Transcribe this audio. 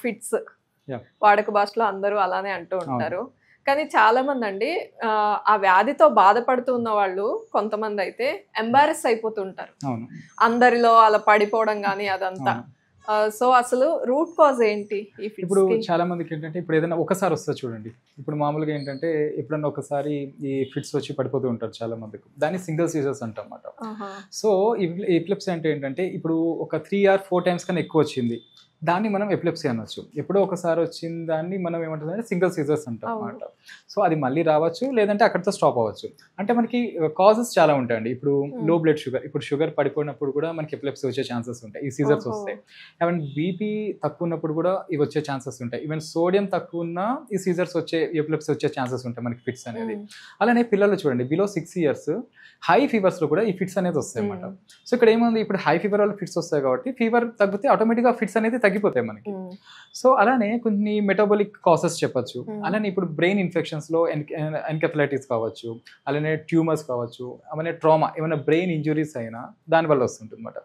Fits Yeah. వాడుక భాషలో అందరూ అలానే అంటూ అవును. ఉంటారు. కానీ చాలా మంది అండి ఆ వ్యాధితో బాధపడుతున్న వాళ్ళు కొంతమంది అయితే ఎంబారెస్ అయిపోతుంటారు. అవును. అందరిలో అలా పడిపోవడం గానీ అదంతా. అవును. సో అసలు రూట్ కాజ్ ఏంటి ఈ ఇప్పుడు ఫిట్స్‌కి? చాలా మందికి ఏంటంటే ఇప్పుడు ఏదైనా ఒకసారి వస్తుంది చూడండి. ఇప్పుడు మామూలుగా ఏంటంటే ఎప్పుడన్నా ఒకసారి ఈ ఫిట్స్ వచ్చి పడిపోతూ ఉంటారు చాలా మందికి. దాన్ని సింగిల్ సీజర్స్ అంటామన్నమాట. ఆహా! సో ఎపిలెప్సీ అంటే ఏంటంటే ఇప్పుడు ఒక 3 ఆర్ 4 టైమ్స్ కన్నా ఎక్కువ వచ్చింది. దాన్ని మనం ఎపిలెప్సీ అనొచ్చు. ఎప్పుడో ఒకసారి వచ్చిన దాన్ని మనం ఏమంటామంటే సింగిల్ సీజర్స్ అంటాం అన్నమాట. సో అది మళ్ళీ రావచ్చు, లేదంటే అక్కడితో స్టాప్ అవ్వచ్చు. అంటే మనకి కాజెస్ చాలా ఉంటాయండి. ఇప్పుడు లో బ్లడ్ షుగర్, ఇప్పుడు షుగర్ పడిపోయినప్పుడు కూడా మనకి ఎపిలెప్సీ వచ్చే ఛాన్సెస్ ఉంటాయి. ఈ సీజర్స్ వస్తాయి. ఈవెన్ బీపీ తక్కువ ఉన్నప్పుడు కూడా ఇవి వచ్చే ఛాన్సెస్ ఉంటాయి. ఈవెన్ సోడియం తక్కువ ఉన్నా ఈ సీజర్స్ వచ్చే ఎపిలెప్సీ వచ్చే ఛాన్సెస్ ఉంటాయి మనకి ఫిట్స్ అనేది. అలానే పిల్లలు చూడండి బిలో 6 ఇయర్స్ హై ఫీవర్స్లో కూడా ఈ ఫిట్స్ అనేది వస్తాయి అన్నమాట. సో ఇక్కడ ఏముంది, ఇప్పుడు హై ఫీవర్ వల్ల ఫిట్స్ వస్తాయి కాబట్టి ఫీవర్ తగ్గితే ఆటోమేటిక్గా ఫిట్స్ అనేది తగ్గిపోతాయి మనకి. సో అలానే కొన్ని మెటబాలిక్ కాసెస్ చెప్పొచ్చు. అలానే ఇప్పుడు బ్రెయిన్ ఇన్ఫెక్షన్స్లో ఎన్కెఫలైటిస్ కావచ్చు, అలానే ట్యూమర్స్ కావచ్చు, అలానే ట్రామా, ఏమైనా బ్రెయిన్ ఇంజురీస్ అయినా దానివల్ల వస్తుంటుంది అన్నమాట.